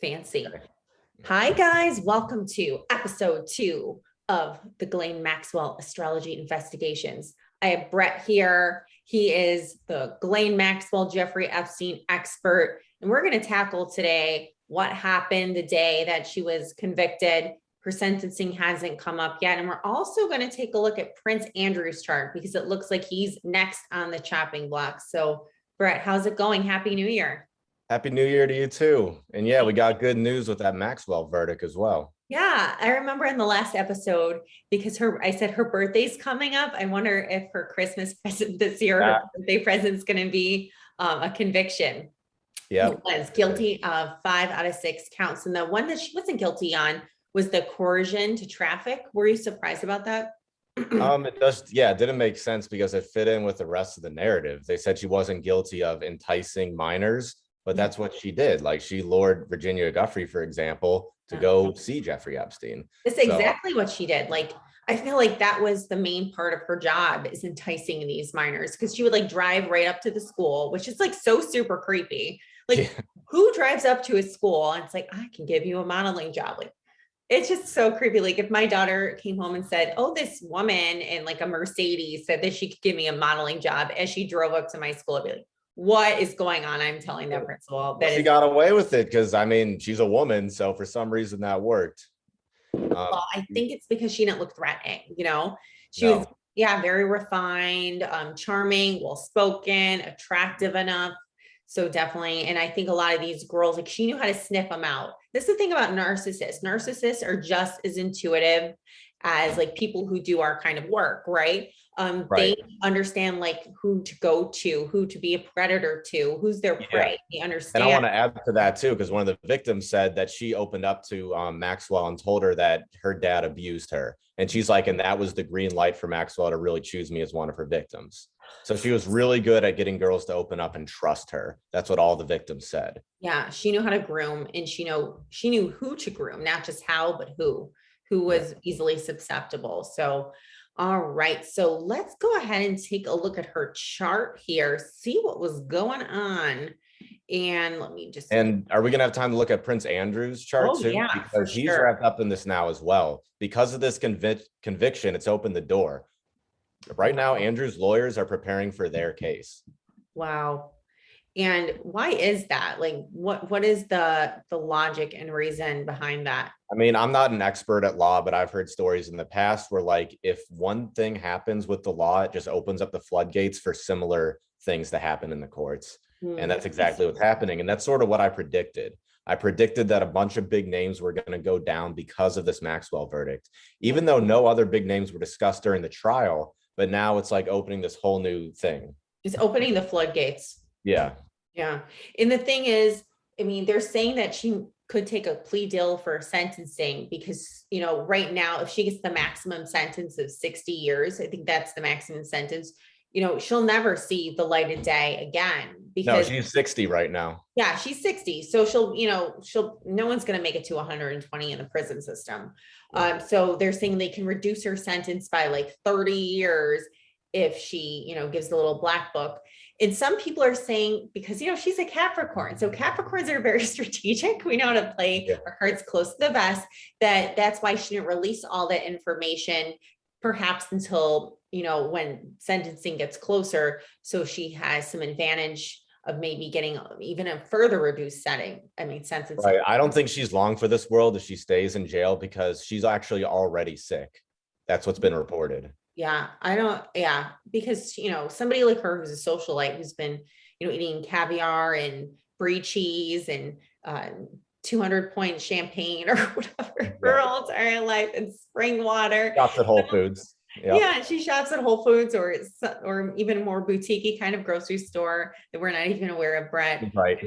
Fancy. Hi, guys. Welcome to episode 2 of the Ghislaine Maxwell Astrology Investigations. I have Brett here. He is the Ghislaine Maxwell Jeffrey Epstein expert. And we're going to tackle today what happened the day that she was convicted. Her sentencing hasn't come up yet. And we're also going to take a look at Prince Andrew's chart because it looks like he's next on the chopping block. So, Brett, how's it going? Happy New Year. Happy New Year to you too. And yeah, we got good news with that Maxwell verdict as well. Yeah, I remember in the last episode because I said her birthday's coming up. I wonder if her Christmas present this year, her birthday present's going to be a conviction. Yeah, was guilty of 5 out of 6 counts, and the one that she wasn't guilty on was the coercion to traffic. Were you surprised about that? it didn't make sense because it fit in with the rest of the narrative. They said she wasn't guilty of enticing minors, but that's what she did. Like she lured Virginia Giuffre, for example, to go see Jeffrey Epstein. That's exactly what she did. Like, I feel like that was the main part of her job, is enticing these minors, because she would like drive right up to the school, which is like so super creepy. Like, who drives up to a school and it's like, I can give you a modeling job? Like, it's just so creepy. Like if my daughter came home and said, oh, this woman in like a Mercedes said that she could give me a modeling job as she drove up to my school, I'd be like, what is going on? I'm telling that principal that she got away with it because I mean she's a woman, so for some reason that worked. Well, I think it's because she didn't look threatening. She was very refined, charming, well-spoken, attractive enough. So definitely. And I think a lot of these girls, like, she knew how to sniff them out. This is the thing about narcissists. Narcissists are just as intuitive as like people who do our kind of work, right? They understand like who to go to, who to be a predator to, who's their prey. They understand. And I want to add to that too, because one of the victims said that she opened up to Maxwell and told her that her dad abused her. And she's like, and that was the green light for Maxwell to really choose me as one of her victims. So she was really good at getting girls to open up and trust her. That's what all the victims said. Yeah, she knew how to groom, and she knew who to groom, not just how, but who was easily susceptible. So, all right. So let's go ahead and take a look at her chart here, see what was going on. And let me just. And are we going to have time to look at Prince Andrew's chart too? Yeah, because he's wrapped up in this now as well. Because of this conviction, it's opened the door. Right now, Andrew's lawyers are preparing for their case. Wow. And why is that? Like, what is the logic and reason behind that? I mean, I'm not an expert at law, but I've heard stories in the past where, like, if one thing happens with the law, it just opens up the floodgates for similar things to happen in the courts. And that's exactly what's happening. And that's sort of what I predicted. I predicted that a bunch of big names were going to go down because of this Maxwell verdict, even though no other big names were discussed during the trial. But now it's like opening this whole new thing. It's opening the floodgates. Yeah. Yeah. And the thing is, I mean, they're saying that she could take a plea deal for sentencing because, right now, if she gets the maximum sentence of 60 years, I think that's the maximum sentence, she'll never see the light of day again. Because no, she's 60 right now. Yeah, she's 60. So no one's going to make it to 120 in the prison system. So they're saying they can reduce her sentence by like 30 years if she, gives the little black book. And some people are saying, because, she's a Capricorn. So Capricorns are very strategic. We know how to play our cards close to the vest, that's why she didn't release all that information, perhaps until, when sentencing gets closer. So she has some advantage of maybe getting even a further reduced sentencing. Right. I don't think she's long for this world if she stays in jail because she's actually already sick. That's what's been reported. Yeah, because, somebody like her who's a socialite who's been, eating caviar and brie cheese and 200-point champagne or whatever for her whole entire life, and spring water. Shops at Whole Foods. Yep. Yeah, she shops at Whole Foods or even more boutique-y kind of grocery store that we're not even aware of, Brett. Right.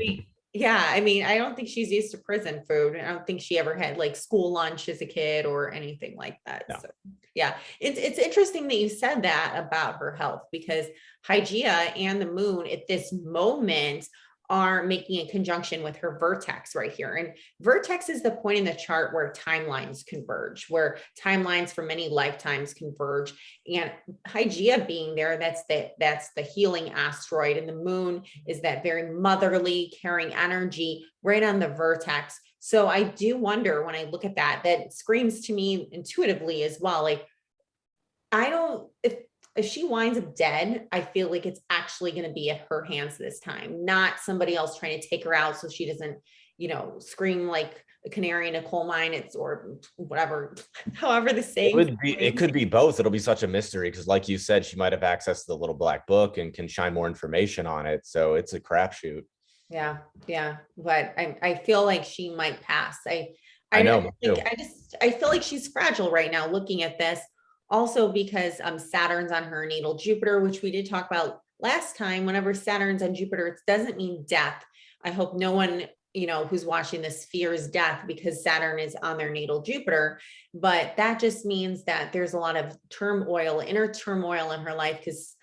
I mean, I don't think she's used to prison food. I don't think she ever had like school lunch as a kid or anything like that. No. So yeah, it's interesting that you said that about her health, because Hygeia and the moon at this moment are making a conjunction with her vertex right here. And vertex is the point in the chart where timelines converge, where timelines for many lifetimes converge. And Hygeia being there, that's the healing asteroid. And the moon is that very motherly, caring energy right on the vertex. So I do wonder when I look at that, that screams to me intuitively as well. Like, I don't, if she winds up dead, I feel like it's actually going to be at her hands this time, not somebody else trying to take her out so she doesn't, scream like a canary in a coal mine. It's, or whatever, however the saying. It could be both. It'll be such a mystery because, like you said, she might have access to the little black book and can shine more information on it. So it's a crapshoot. Yeah. But I feel like she might pass. I know. I feel like she's fragile right now looking at this. Also because Saturn's on her natal Jupiter, which we did talk about last time. Whenever Saturn's on Jupiter, it doesn't mean death. I hope no one, who's watching this fears death because Saturn is on their natal Jupiter. But that just means that there's a lot of turmoil, inner turmoil in her life because,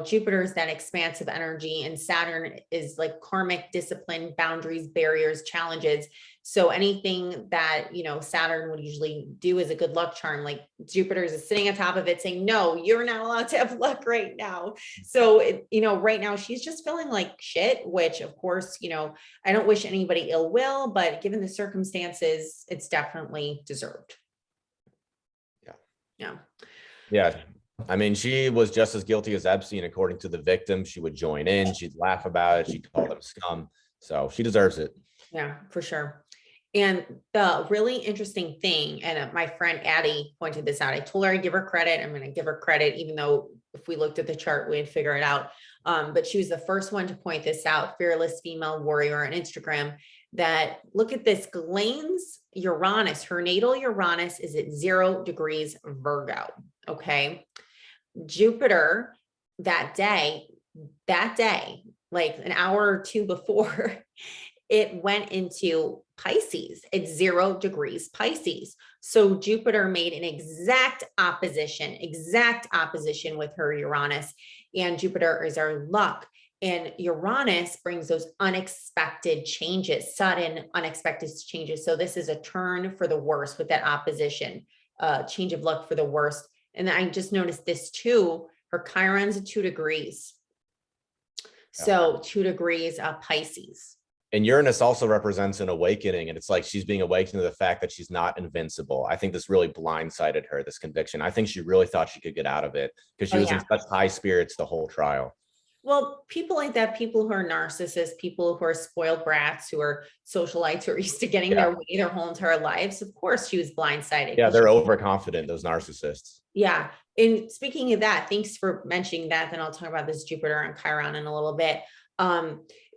Jupiter is that expansive energy and Saturn is like karmic discipline, boundaries, barriers, challenges. So anything that, Saturn would usually do is a good luck charm. Like Jupiter is sitting on top of it saying, no, you're not allowed to have luck right now. So, right now she's just feeling like shit, which of course, I don't wish anybody ill will, but given the circumstances, it's definitely deserved. Yeah. I mean, she was just as guilty as Epstein, according to the victim. She would join in, she'd laugh about it, she'd call them scum. So she deserves it. Yeah, for sure. And the really interesting thing, and my friend Addie pointed this out, I told her I'd give her credit. I'm going to give her credit, even though if we looked at the chart, we'd figure it out. But she was the first one to point this out, fearless female warrior on Instagram, that look at this, Ghislaine's Uranus, her natal Uranus is at 0 degrees Virgo. Okay. Jupiter that day, like an hour or two before, it went into Pisces at 0 degrees Pisces. So Jupiter made an exact opposition with her Uranus, and Jupiter is our luck. And Uranus brings those unexpected changes, sudden unexpected changes. So this is a turn for the worse with that opposition, change of luck for the worst. And I just noticed this too, her Chiron's at 2 degrees. So 2 degrees Pisces. And Uranus also represents an awakening. And it's like she's being awakened to the fact that she's not invincible. I think this really blindsided her, this conviction. I think she really thought she could get out of it because she was in such high spirits the whole trial. Well, people like that, people who are narcissists, people who are spoiled brats, who are socialites, who are used to getting their way their whole entire lives. Of course, she was blindsided. Yeah, they're overconfident, those narcissists. Yeah. And speaking of that, thanks for mentioning that. Then I'll talk about this Jupiter and Chiron in a little bit.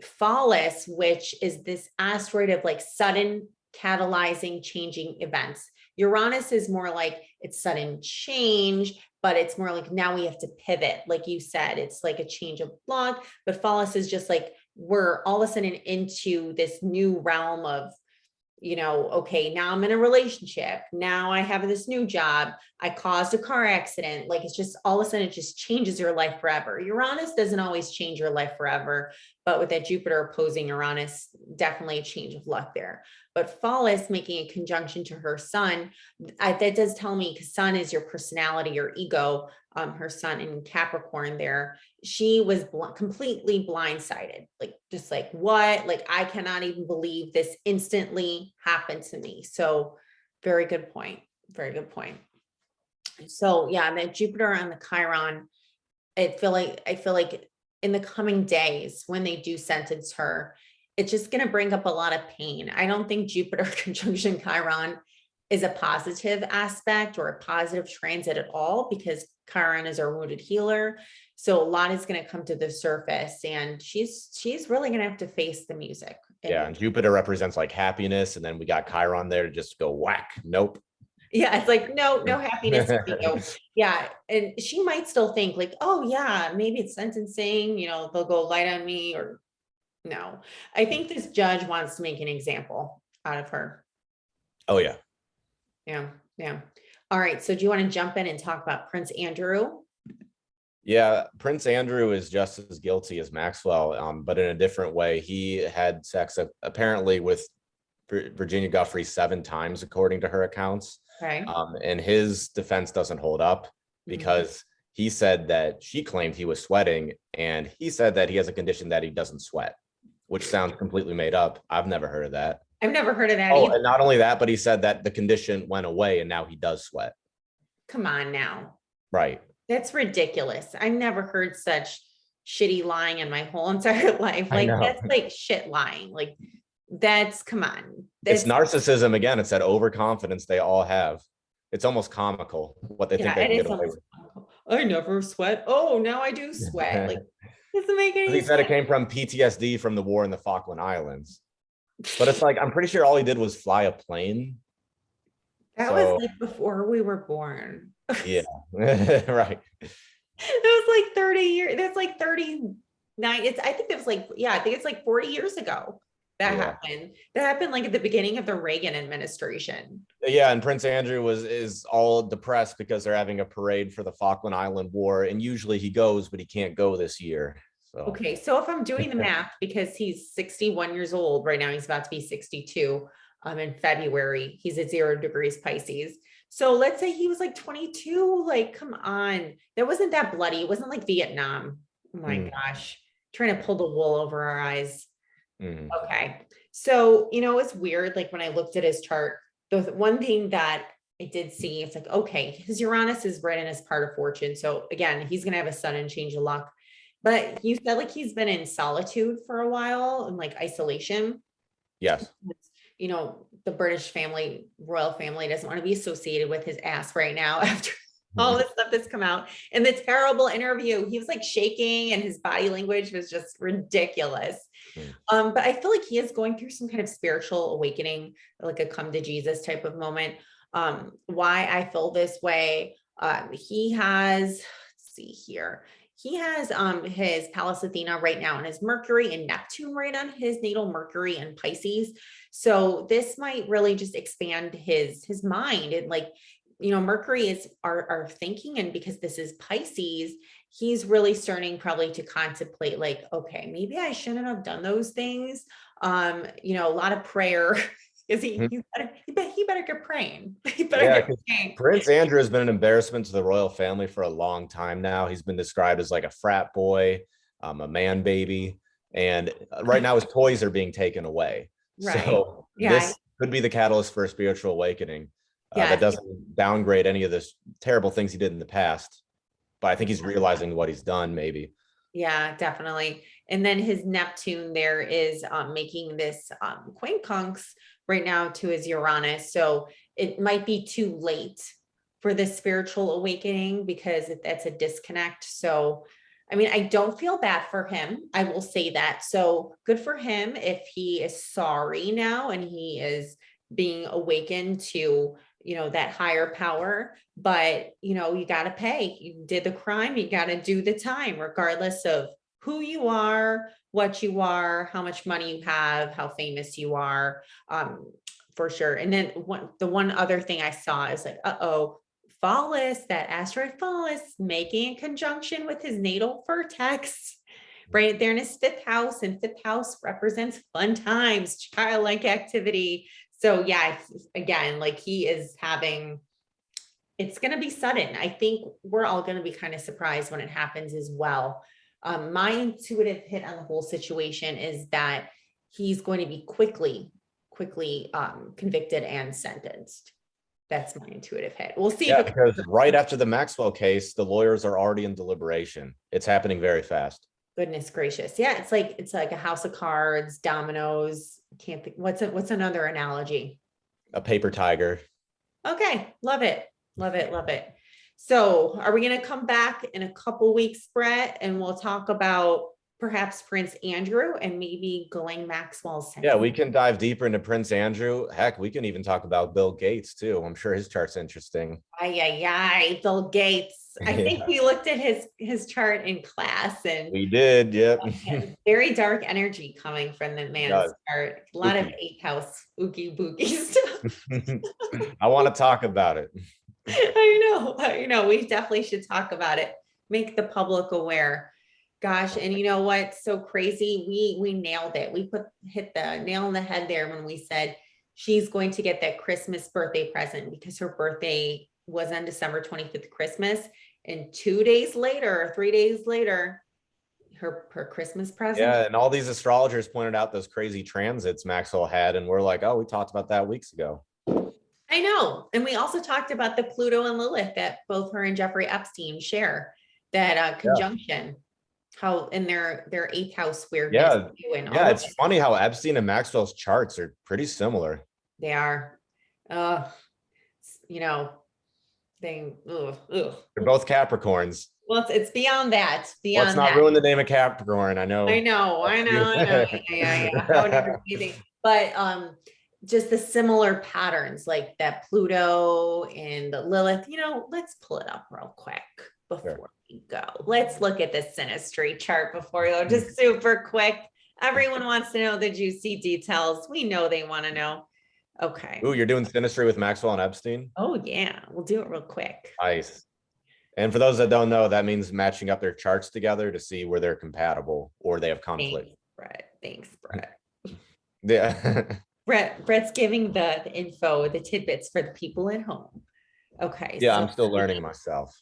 Phallus, which is this asteroid of like sudden catalyzing, changing events. Uranus is more like it's sudden change, but it's more like now we have to pivot. Like you said, it's like a change of luck, but Phallus is just like, we're all of a sudden into this new realm of, okay, now I'm in a relationship. Now I have this new job. I caused a car accident. Like it's just all of a sudden it just changes your life forever. Uranus doesn't always change your life forever, but with that Jupiter opposing Uranus, definitely a change of luck there. But Phallus making a conjunction to her sun, that does tell me, because sun is your personality, your ego, her sun in Capricorn there, she was completely blindsided, like just like what, like I cannot even believe this instantly happened to me. So very good point. So yeah, that Jupiter and the Chiron, I feel like in the coming days when they do sentence her, it's just going to bring up a lot of pain. I don't think Jupiter conjunction Chiron is a positive aspect or a positive transit at all, because Chiron is our wounded healer. So a lot is going to come to the surface, and she's really going to have to face the music. Yeah, and Jupiter represents like happiness, and then we got Chiron there to just go whack. Nope. Yeah, it's like no happiness. Yeah, and she might still think like, oh yeah, maybe it's sentencing. They'll go light on me, or no. I think this judge wants to make an example out of her. Oh yeah. Yeah. All right. So do you want to jump in and talk about Prince Andrew? Yeah, Prince Andrew is just as guilty as Maxwell, but in a different way. He had sex apparently with Virginia Guffey 7 times, according to her accounts. Okay. And his defense doesn't hold up Mhm. because he said that she claimed he was sweating, and he said that he has a condition that he doesn't sweat, which sounds completely made up. I've never heard of that. I've never heard of that Oh, either. and not only that, but he said that the condition went away and now he does sweat. Come on now. Right. That's ridiculous. I never heard such shitty lying in my whole entire life. I Like know. that's like shit lying. Like that's come on. It's That's narcissism again. It's that overconfidence they all have. It's almost comical what they think yeah, they it can get is away almost with. comical. I never sweat. Oh, now I do sweat. Like doesn't make He any said it sense. came from PTSD from the war in the Falkland Islands. But it's like, I'm pretty sure all he did was fly a plane. That was So, like before we were born. yeah, right. It was like 30 years. That's like 39. It's I think it was like, yeah, I think it's like 40 years ago that Yeah. happened. That happened like at the beginning of the Reagan administration. Yeah, and Prince Andrew is all depressed because they're having a parade for the Falkland Island War, and usually he goes, but he can't go this year. So Okay, so if I'm doing the math, because he's 61 years old right now, he's about to be 62 in February. He's at 0 degrees Pisces. So let's say he was like 22. Like, come on. That wasn't that bloody. It wasn't like Vietnam. Oh my gosh. Trying to pull the wool over our eyes. mm, Okay. So, it's weird. Like when I looked at his chart, the one thing that I did see, it's like, okay, his Uranus is right in his part of fortune. So again, he's going to have a sudden change of luck. But you said like he's been in solitude for a while and like isolation. yes. The British family, royal family doesn't want to be associated with his ass right now after all this stuff that's come out. And the terrible interview, he was like shaking and his body language was just ridiculous. But I feel like he is going through some kind of spiritual awakening, like a come to Jesus type of moment. Why I feel this way, he has, let's see here. He has his Pallas Athena right now and his Mercury and Neptune right on his natal Mercury and Pisces. So this might really just expand his mind and like, Mercury is our thinking, and because this is Pisces, he's really starting probably to contemplate like, okay, maybe I shouldn't have done those things. A lot of prayer is he better get praying. He better Yeah, get because praying. Prince Andrew has been an embarrassment to the royal family for a long time now. He's been described as like a frat boy, a man baby, and right now his toys are being taken away. Right. So Yeah. this could be the catalyst for a spiritual awakening that Yes. doesn't downgrade any of the terrible things he did in the past. But I think he's realizing what he's done, maybe. Yeah, definitely. And then his Neptune there is making this quincunx right now to his Uranus. So it might be too late for the spiritual awakening because that's a disconnect. So, I mean, I don't feel bad for him. I will say that. So good for him if he is sorry now and he is being awakened to that higher power. But you got to pay. You did the crime, you got to do the time, regardless of who you are, what you are, how much money you have, how famous you are, for sure. And then the one other thing I saw is like, Pholus, that asteroid Pholus, making a conjunction with his natal vertex right there in his fifth house, and fifth house represents fun times, childlike activity. So yeah, again, like he is having, it's going to be sudden. I think we're all going to be kind of surprised when it happens as well. My intuitive hit on the whole situation is that he's going to be quickly convicted and sentenced. That's my intuitive hit. We'll see. Yeah, because right after the Maxwell case, the lawyers are already in deliberation. It's happening very fast. Goodness gracious. Yeah, it's like a house of cards, dominoes. Can't think what's another analogy. A paper tiger. Okay, love it. Love it. Love it. So are we going to come back in a couple weeks, Brett, and we'll talk about perhaps Prince Andrew and maybe Ghislaine Maxwell's sentence? Yeah, we can dive deeper into Prince Andrew. Heck, we can even talk about Bill Gates too. I'm sure his chart's interesting. Bill Gates. I think we looked at his chart in class, and we did. Yep. Very dark energy coming from the man's chart. A lot of 8th house ookie bookie stuff. I want to talk about it. I know. We definitely should talk about it. make the public aware. Gosh, and you know what's so crazy? We nailed it. We hit the nail on the head there when we said she's going to get that Christmas birthday present because her birthday was on December 25th, Christmas. And 2 days later, 3 days later, her Christmas present. Yeah, and all these astrologers pointed out those crazy transits Maxwell had, and we're like, oh, we talked about that weeks ago. I know. And we also talked about the Pluto and Lilith that both her and Jeffrey Epstein share, that conjunction, how in their eighth house weirdness. Yeah, it's funny how Epstein and Maxwell's charts are pretty similar. They are. You know, they're both Capricorns. Well, it's beyond that. Let's not ruin the name of Capricorn. I know. I know. Yeah. But just the similar patterns like that Pluto and the Lilith, let's pull it up real quick before we go. Let's look at the synastry chart before we go, just super quick. Everyone wants to know the juicy details. We know they want to know. Okay. Ooh, you're doing synastry with Maxwell and Epstein? Oh yeah. We'll do it real quick. Nice. And for those that don't know, that means matching up their charts together to see where they're compatible or they have conflict. Thanks, Brett. Yeah. Brett's giving the info, the tidbits for the people at home. Okay. Yeah, so I'm still learning myself.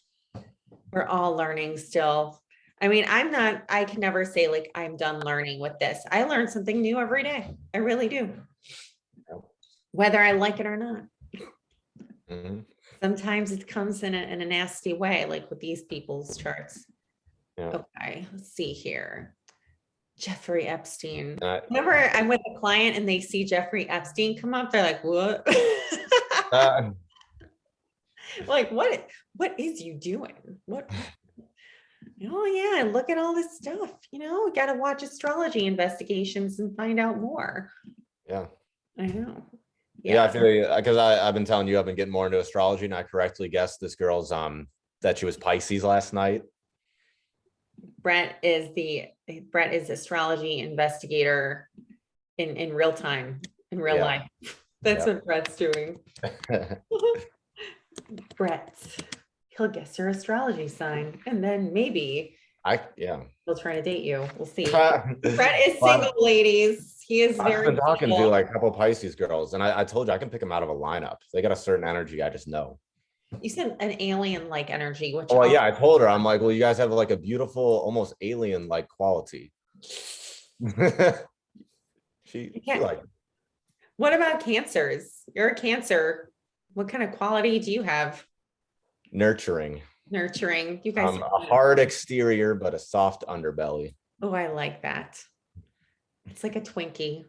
We're all learning still. I mean, I can never say like I'm done learning with this. I learn something new every day. I really do. Whether I like it or not. Mm-hmm. Sometimes it comes in a nasty way, like with these people's charts. Yeah. Okay, let's see here. Jeffrey Epstein. Whenever I'm with a client and they see Jeffrey Epstein come up, they're like, what? Like, what is you doing? What? Oh yeah, look at all this stuff. We got to watch astrology investigations and find out more. Yeah. I know. Yeah, I feel because I've been telling you I've been getting more into astrology, and I correctly guessed this girl's that she was Pisces last night. Brett is astrology investigator in real time, in real life. That's what Brett's doing. Brett, he'll guess your astrology sign, and then maybe he'll try to date you. We'll see. Brett is single, ladies. He is very. I've been talking to like a couple of Pisces girls, and I told you I can pick them out of a lineup. They got a certain energy. I just know. You said an alien-like energy. Which I told her, I'm like, well, you guys have like a beautiful, almost alien-like quality. she like. What about Cancers? You're a Cancer. What kind of quality do you have? Nurturing. You guys. A hard exterior, but a soft underbelly. Oh, I like that. It's like a Twinkie.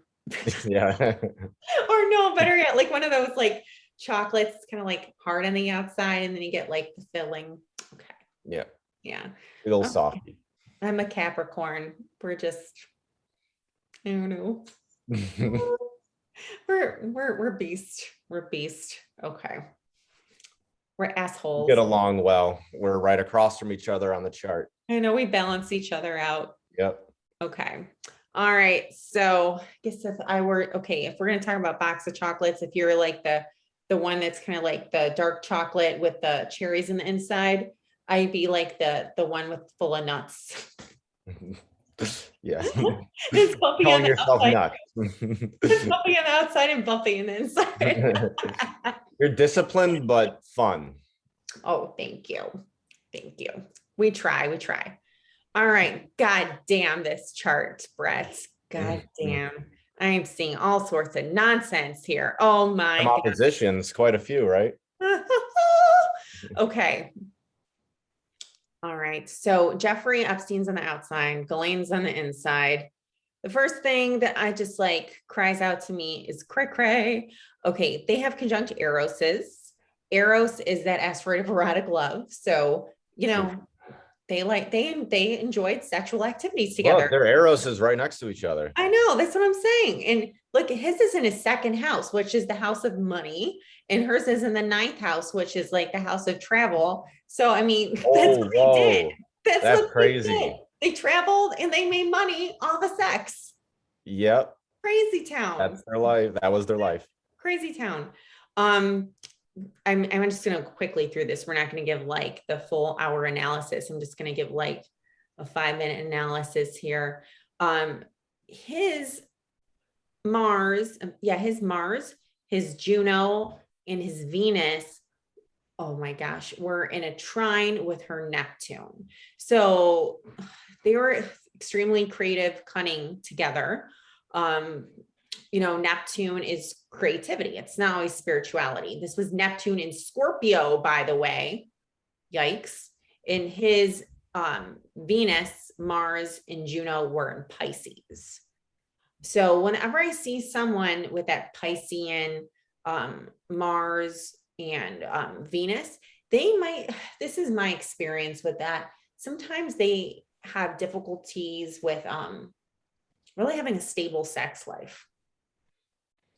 Yeah. Or no, better yet, like one of those like chocolates, kind of like hard on the outside, and then you get like the filling. Okay. Yeah. Yeah. A little softy. I'm a Capricorn. We're just, I don't know. we're beast. We're beast. Okay. We're assholes. Get along well. We're right across from each other on the chart. I know, we balance each other out. Yep. Okay. All right. So I guess if we're going to talk about box of chocolates, if you're like the one that's kind of like the dark chocolate with the cherries in the inside, I'd be like the one with full of nuts. Yeah. It's bumpy on the outside. Nuts. It's bumpy on the outside and bumpy on the inside. You're disciplined, but fun. Oh, thank you. We try. All right. God damn this chart, Brett. God damn. I'm seeing all sorts of nonsense here. Oh my God. Oppositions, quite a few, right? Okay. All right. So Jeffrey Epstein's on the outside, Ghislaine's on the inside. The first thing that I just like cries out to me is cray cray. Okay. They have conjunct Eroses. Eros is that asteroid of erotic love. So, they enjoyed sexual activities together. Well, their Eros is right next to each other. I know, that's what I'm saying. And look, his is in his second house, which is the house of money, and hers is in the ninth house, which is like the house of travel. So I mean, that's what they did. That's crazy. They traveled and they made money off of sex. Yep. Crazy town. That's their life. That was their life. Crazy town. I'm just going to quickly through this. We're not going to give like the full hour analysis. I'm just going to give like a 5-minute analysis here. His Mars, his Juno, and his Venus, oh my gosh, were in a trine with her Neptune. So they were extremely creative, cunning together. Neptune is creativity. It's not always spirituality. This was Neptune in Scorpio, by the way. Yikes. In his Venus, Mars, and Juno were in Pisces. So whenever I see someone with that Piscean Mars and Venus, this is my experience with that. Sometimes they have difficulties with really having a stable sex life.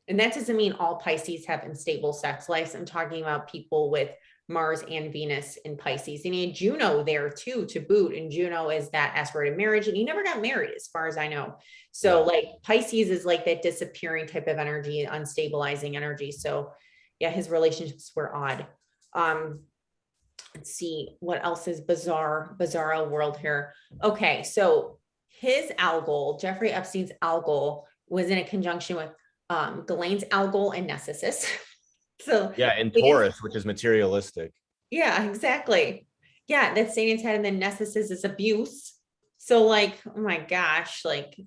And that doesn't mean all Pisces have unstable sex lives. I'm talking about people with Mars and Venus in Pisces. And he had Juno there too, to boot. And Juno is that asteroid of marriage. And he never got married, as far as I know. So like Pisces is like that disappearing type of energy, unstabilizing energy. So yeah, his relationships were odd. Let's see what else is bizarro world here. Okay, so his algol, Jeffrey Epstein's algol, was in a conjunction with Ghislaine's algol and Narcissus. So yeah, in Taurus, which is materialistic. Yeah, exactly. Yeah, that's Satan's head, and then Narcissus is abuse. So like, oh my gosh, like,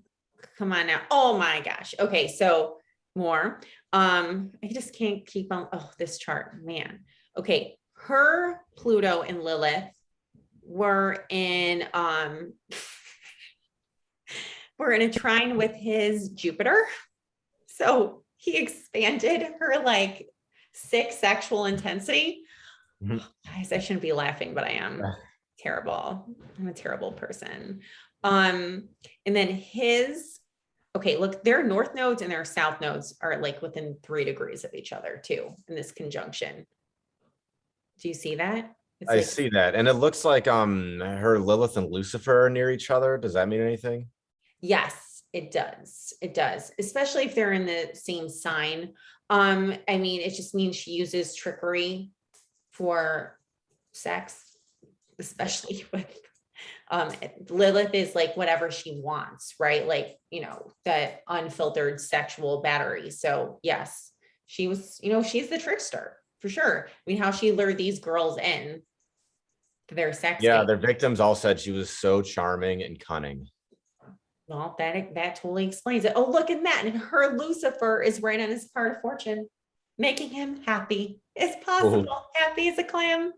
come on now. Oh my gosh. Okay, so more. I just can't keep on. Oh, this chart, man. Okay, her Pluto and Lilith were in a trine with his Jupiter. So he expanded her like 6 sexual intensity. Guys, I shouldn't be laughing, but I am terrible. I'm a terrible person. And then look, their north nodes and their south nodes are like within 3 degrees of each other too in this conjunction. Do you see that? I see that. And it looks like her Lilith and Lucifer are near each other. Does that mean anything? Yes, it does. It does, especially if they're in the same sign. It just means she uses trickery for sex, especially with Lilith is like whatever she wants, right? Like, that unfiltered sexual battery. So yes, she was, she's the trickster for sure. I mean, how she lured these girls in to their sex. Yeah, game. their victims all said she was so charming and cunning. Well, that totally explains it. Oh, look at that. And her Lucifer is right on his part of fortune, making him happy as possible. Ooh. Happy as a clam.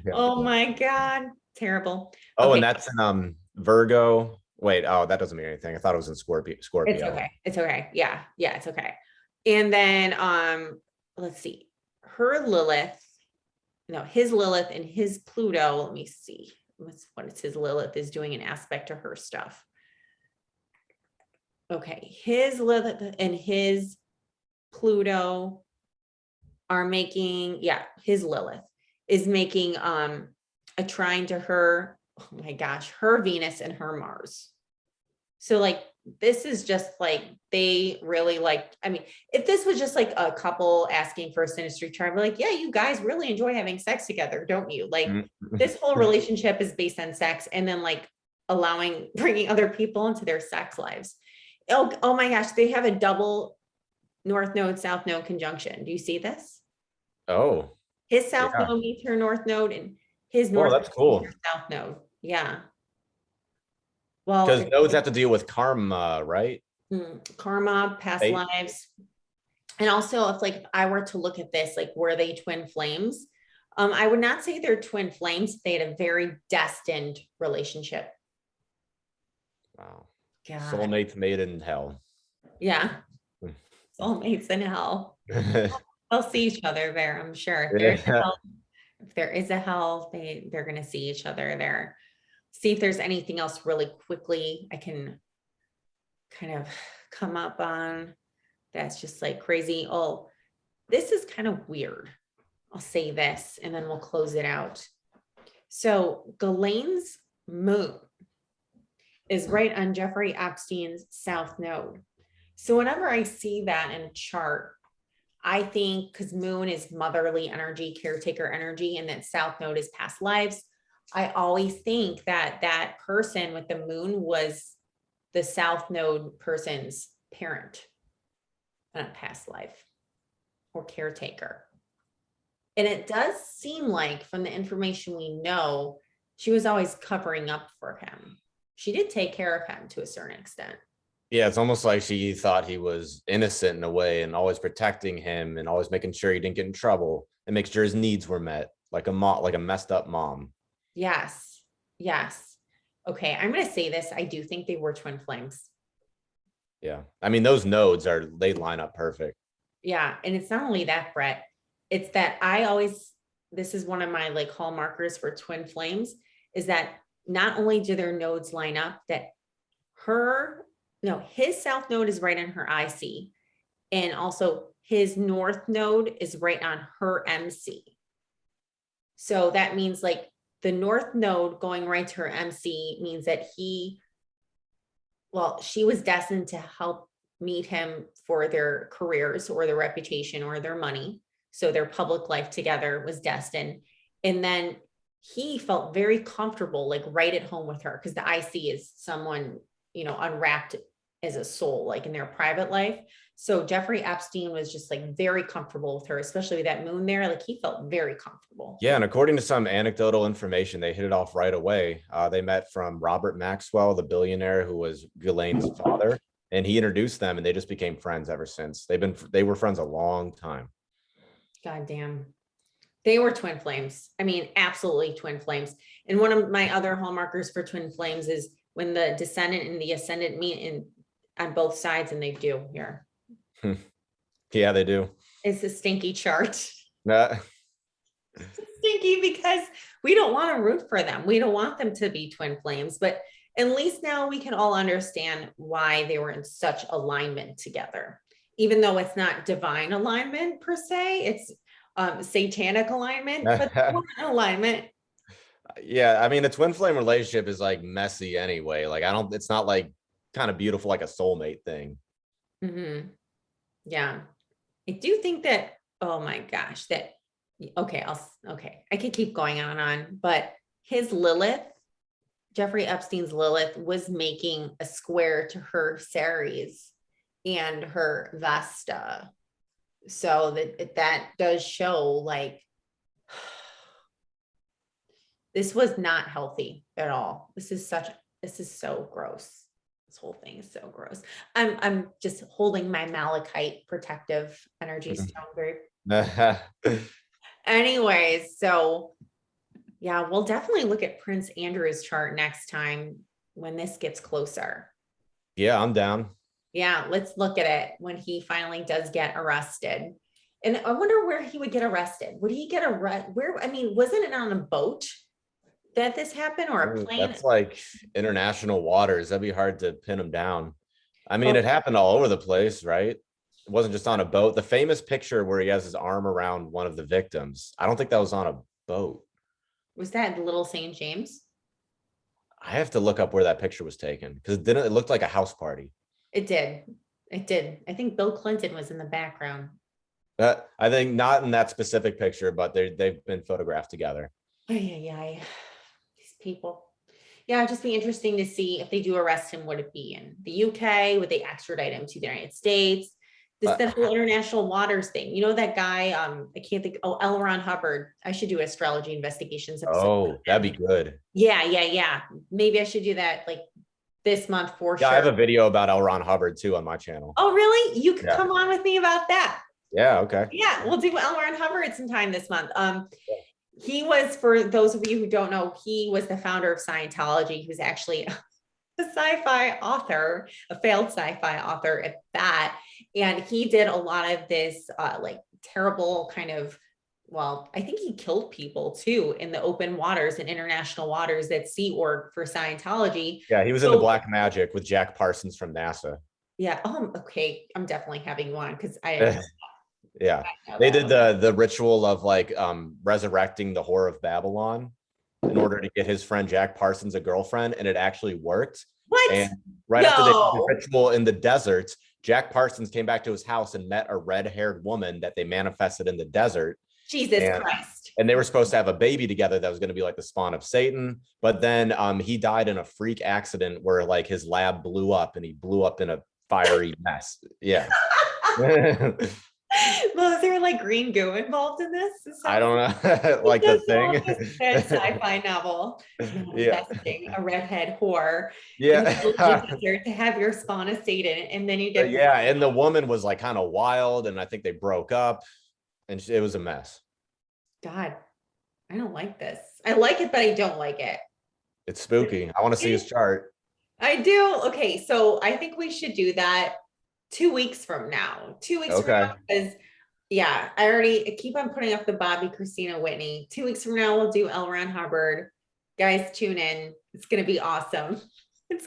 Yeah. Oh my God. Terrible. Oh, okay. And that's in Virgo. Wait, oh, that doesn't mean anything. I thought it was in Scorpio. It's okay. It's okay. Yeah. Yeah, it's okay. And then let's see. His Lilith and his Pluto. Let me see. What is his Lilith is doing an aspect to her stuff. Okay, his Lilith and his Pluto are making, his Lilith is making a trine to her, oh my gosh, her Venus and her Mars. So like, this is just like, they really if this was just like a couple asking for a synastry chart, I'd be like, yeah, you guys really enjoy having sex together, don't you? Like this whole relationship is based on sex and then like bringing other people into their sex lives. Oh my gosh, they have a double north node, south node conjunction. Do you see this? Oh. His south node meets her north node and his north node meets her south node. Yeah. Well, because nodes have to deal with karma, right? Karma, past lives. And also if I were to look at this, like, were they twin flames? I would not say they're twin flames. They had a very destined relationship. Wow. God. Soulmates made in hell. Yeah. Soulmates in hell. They'll see each other there, I'm sure. If there is a hell, they're going to see each other there. See if there's anything else really quickly I can kind of come up on that's just like crazy. Oh, this is kind of weird. I'll say this and then we'll close it out. So Ghislaine's moon is right on Jeffrey Epstein's south node. So whenever I see that in a chart, I think because moon is motherly energy, caretaker energy, and that south node is past lives. I always think that that person with the moon was the south node person's parent in a past life or caretaker. And it does seem like from the information we know, she was always covering up for him. She did take care of him to a certain extent. Yeah, it's almost like she thought he was innocent in a way and always protecting him and always making sure he didn't get in trouble and make sure his needs were met, like a mom, like a messed up mom. Yes. Yes. Okay. I'm going to say this. I do think they were twin flames. Yeah. I mean, those nodes they line up perfect. Yeah. And it's not only that, Brett, it's that this is one of my like hallmarkers for twin flames is that not only do their nodes line up, that his south node is right on her IC. And also his north node is right on her MC. So that means like the north node going right to her MC means that she was destined to help meet him for their careers or their reputation or their money. So their public life together was destined. And then he felt very comfortable, like right at home with her, because the IC is someone, unwrapped as a soul, like in their private life. So Jeffrey Epstein was just like very comfortable with her, especially with that moon there. Like he felt very comfortable. Yeah. And according to some anecdotal information, they hit it off right away. They met from Robert Maxwell, the billionaire who was Ghislaine's father, and he introduced them and they just became friends ever since. They were friends a long time. God damn. They were twin flames. I mean, absolutely twin flames. And one of my other hallmarkers for twin flames is when the descendant and the ascendant meet on both sides, and they do here. Yeah, they do. It's a stinky chart. Uh, It's stinky because we don't want to root for them. We don't want them to be twin flames, but at least now we can all understand why they were in such alignment together. Even though it's not divine alignment per se, it's satanic alignment, but alignment. Yeah, I mean, a twin flame relationship is like messy anyway. Like, it's not like kind of beautiful like a soulmate thing. Mm-hmm. Yeah. I do think that, oh my gosh, I could keep going on and on, but his Lilith, Jeffrey Epstein's Lilith, was making a square to her Ceres and her Vesta. So that does show like this was not healthy at all. This is so gross. This whole thing is so gross. I'm just holding my malachite protective energy stone very. Anyways, so yeah, we'll definitely look at Prince Andrew's chart next time when this gets closer. Yeah, I'm down. Yeah, let's look at it when he finally does get arrested. And I wonder where he would get arrested. Would he get arrested? Wasn't it on a boat that this happened or a plane? That's like international waters. That'd be hard to pin him down. I mean, it happened all over the place, right? It wasn't just on a boat. The famous picture where he has his arm around one of the victims, I don't think that was on a boat. Was that Little St. James? I have to look up where that picture was taken because it looked like a house party. It did. I think Bill Clinton was in the background. I think not in that specific picture, but they've been photographed together. Yeah. These people. Yeah, it'd just be interesting to see if they do arrest him. Would it be in the UK? Would they extradite him to the United States? The whole international waters thing. You know that guy? I can't think. Oh, L. Ron Hubbard. I should do astrology investigations episode. Oh, that'd be good. Yeah. Maybe I should do that like this month for sure. I have a video about L. Ron Hubbard too on my channel. Oh, really? You can come on with me about that. Yeah. Okay. Yeah, we'll do L. Ron Hubbard sometime this month. He was, for those of you who don't know, he was the founder of Scientology. He was actually a sci-fi author, a failed sci-fi author at that. And he did a lot of this like terrible kind of, I think he killed people too in the open waters and international waters at Sea Org for Scientology. Yeah, he was in the Black Magic with Jack Parsons from NASA. Yeah. Okay. I'm definitely having you on because I yeah, they did the ritual of like resurrecting the Whore of Babylon in order to get his friend Jack Parsons a girlfriend, and it actually worked. What? And right after they did the ritual in the desert, Jack Parsons came back to his house and met a red-haired woman that they manifested in the desert. Jesus Christ. And they were supposed to have a baby together that was going to be like the spawn of Satan. But then he died in a freak accident where like his lab blew up and he blew up in a fiery mess. Yeah. Well, is there like green goo involved in this? I don't know. Like the thing. Sci-fi novel. Yeah. A redhead whore. Yeah. To have your spawn of Satan, and then you get yeah. And the woman was like kind of wild, and I think they broke up, and it was a mess. God, I don't like this. I like it, but I don't like it. It's spooky. I want to see his chart. I do. Okay, so I think we should do that 2 weeks from now. 2 weeks from now, because yeah, I keep on putting up the Bobby Christina Whitney. 2 weeks from now, we'll do L. Ron Hubbard. Guys, tune in. It's gonna be awesome.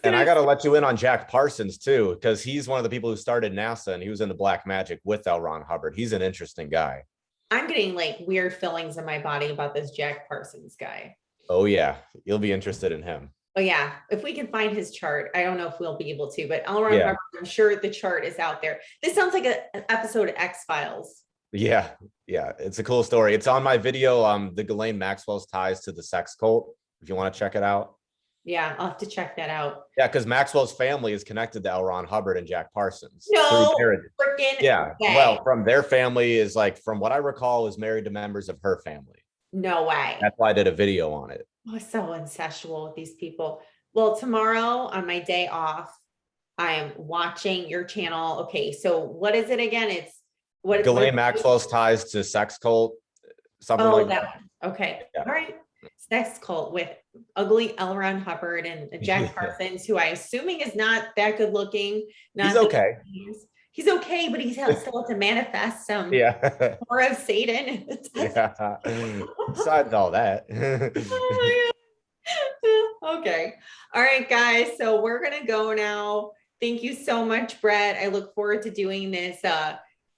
And I got to let you in on Jack Parsons too, because he's one of the people who started NASA, and he was into black magic with L. Ron Hubbard. He's an interesting guy. I'm getting like weird feelings in my body about this Jack Parsons guy. Oh yeah, you'll be interested in him. Oh yeah, if we can find his chart, I don't know if we'll be able to, but L. Ron Hubbard, I'm sure the chart is out there. This sounds like an episode of X-Files. Yeah, it's a cool story. It's on my video, the Ghislaine Maxwell's ties to the sex cult, if you want to check it out. Yeah, I'll have to check that out. Yeah, because Maxwell's family is connected to L. Ron Hubbard and Jack Parsons. No freaking way. Well, from their family is like, from what I recall, is married to members of her family. No way. That's why I did a video on it. Oh, so incestual with these people. Well, tomorrow on my day off, I am watching your channel. Okay, so what is it again? It's what Ghislaine Maxwell's ties to sex cult, something like that. Okay, all right. Sex cult with ugly L. Ron Hubbard and Jack Parsons, who I assuming is not that good looking. He's okay. He's okay, but he's still to manifest some more of Satan. Besides all that. Okay. All right, guys. So we're gonna go now. Thank you so much, Brett. I look forward to doing this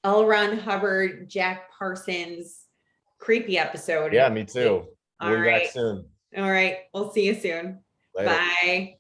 L. Ron Hubbard, Jack Parsons creepy episode. Yeah, me too. We'll be back soon. All right. We'll see you soon. Later. Bye.